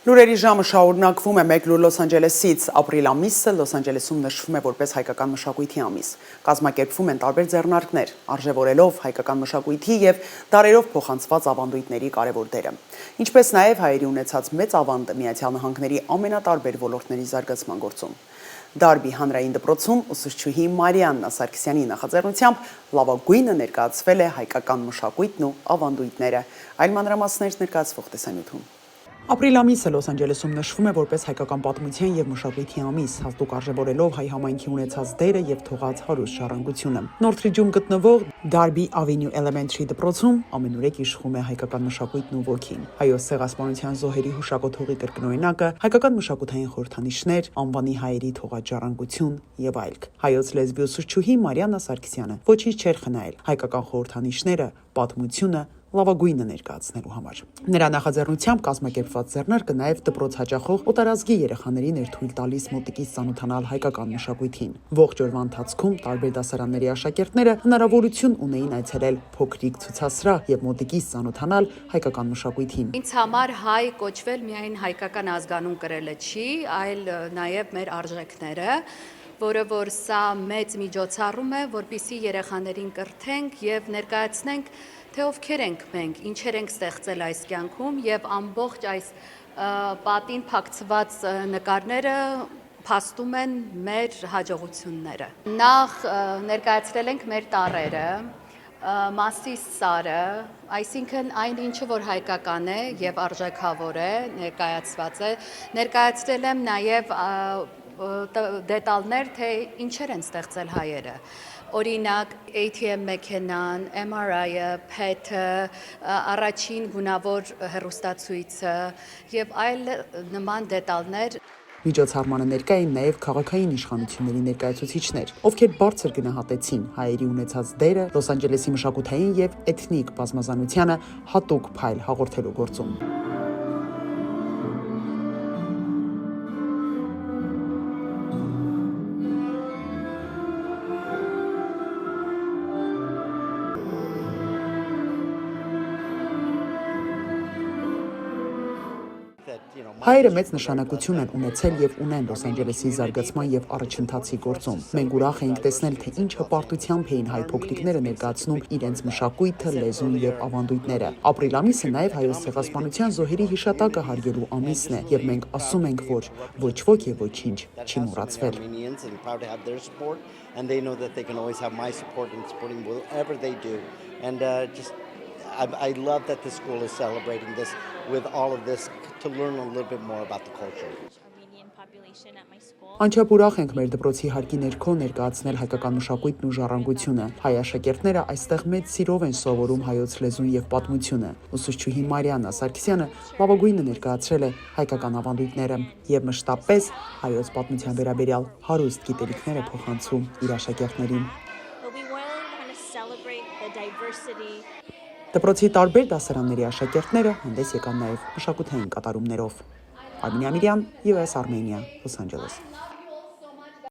Լուրերի ժամը շարունակվում է մեկ լուր Լոս Անջելեսից։ Ապրիլ ամիսը Լոս Անջելեսում նշվում է որպես հայկական մշակույթի ամիս։ Կազմակերպվում են տարբեր ձեռնարկներ, արժևորելով հայկական մշակույթի եւ դարերով փոխանցված ավանդույթների կարևոր դերը։ Ինչպես նաեւ հայերի ունեցած մեծ ավանդը Միացյալ Նահանգների ամենատարբեր ոլորտների զարգացման գործում։ Դարբի հանրային դպրոցում ուսուցչուհի Մարիաննա Սարգսյանի նախաձեռնությամբ լավագույնը ներկայացվել է հայկական մշակույթն ու ավանդույթները։ Այլ մանրամասներ ներկայացվող տեսանյութում։ Ապրիլ ամիսը Լոս Անջելեսում նշվում է որպես հայկական պատմության եւ մշակույթի ամիս, հաստուկ արժևորելով հայ համայնքի ունեցած դերը եւ թողած հարուստ ժառանգությունը։ Նորթրիջում գտնվող Դարբի Avenue Elementary դպրոցում ամենուրեք իշխում է հայկական մշակույթն ու ոգին։ Հայոց ցեղասպանության զոհերի հուշակոթողի կրկնօրինակը, հայկական մշակութային խորհրդանիշներ, անվանի հայերի թողած ժառանգություն եւ այլք։ Հայոց լեզվի ուսուցչուհի Մարիաննա Սարգսյանը ոչինչ չէր խնայել հայկական խորհրդանիշները, պատմությունը լավագույնը ներկայացնելու համար։ Նրա նախաձեռնությամբ կազմակերպված ձեռնարկը նաև դպրոց հաճախող օտարազգի երեխաներին էր թույլ տալիս մոտիկից ծանոթանալ հայկական մշակույթին։ Ողջ օրվա ընթացքում տարբեր դասարանների աշակերտները հնարավորություն ունեին այցելել փոքրիկ ցուցասրահ եւ մոտիկից ծանոթանալ հայկական մշակույթին։ Ինձ համար հայ կոչվել միայն հայկական ազգանուն կրելը չի, այլ նաև մեր արժեքները, որը որ սա մեծ միջոցառում է, որպեսզի երեխաներին կրթենք եւ ներկայացնենք, թե ովքեր ենք մենք, ինչեր ենք ստեղծել այս կյանքում եւ ամբողջ այս պատին փակցված նկարները փաստում են մեր հաջողությունները։ Նախ ներկայացրել ենք մեր տառերը, Մասիս սարը, այսինքն այն ինչը որ հայկական է եւ արժեքավոր է, ներկայացված է, ներկայացրել եմ նաեւ դետալներ, թե ինչեր են ստեղծել հայերը։ Օրինակ ATM մեքենան, MRI-ը, PET-ը, առաջին գունավոր հեռուստացույցը եւ այլ նման դետալներ։ Միջոցառմանը ներկա էին նաև քաղաքային իշխանությունների ներկայացուցիչներ, ովքեր բարձր գնահատեցին հայերի ունեցած դերը Լոս Անջելեսի մշակութային եւ էթնիկ բազմազանությանը հատուկ փայլ հաղորդելու գործում։ Հայերը մեծ նշանակություն են ունեցել եւ ունեն Լոս Անջելեսի զարգացման եւ առաջընթացի գործում։ Մենք ուրախ ենք տեսնել, թե ինչ հպարտությամբ էին հայ փոքրիկները ներկայացնում իրենց մշակույթը, լեզուն եւ ավանդույթները։ Ապրիլ ամիսը նաեւ հայոց ցեղասպանության զոհերի հիշատակը հարգելու ամիսն է եւ մենք ասում ենք, որ ոչ ոք եւ ոչինչ չի մոռացվել։ I love that the school is celebrating this with all of this to learn a little bit more about the culture. Անչափ ուրախ ենք մեր դպրոցի հարկի ներքո ներկայացնել հայկական մշակույթն ու ժառանգությունը։ Հայ աշակերտները այստեղ մեծ սիրով են սովորում հայոց լեզուն եւ պատմությունը։ Ուսուցչուհի Մարիաննա Սարգսյանը լավագույնը ներկայացրել է հայկական ավանդույթները եւ մշտապես հայոց պատմության վերաբերյալ հարուստ գիտելիքներ է փոխանցում իր աշակերտներին։ Դպրոցի տարբեր դասարանների աշակերտները հանդես եկան նաև մշակութային կատարումներով։ Արմինե Ամիրյան, US Armenia, Los Angeles։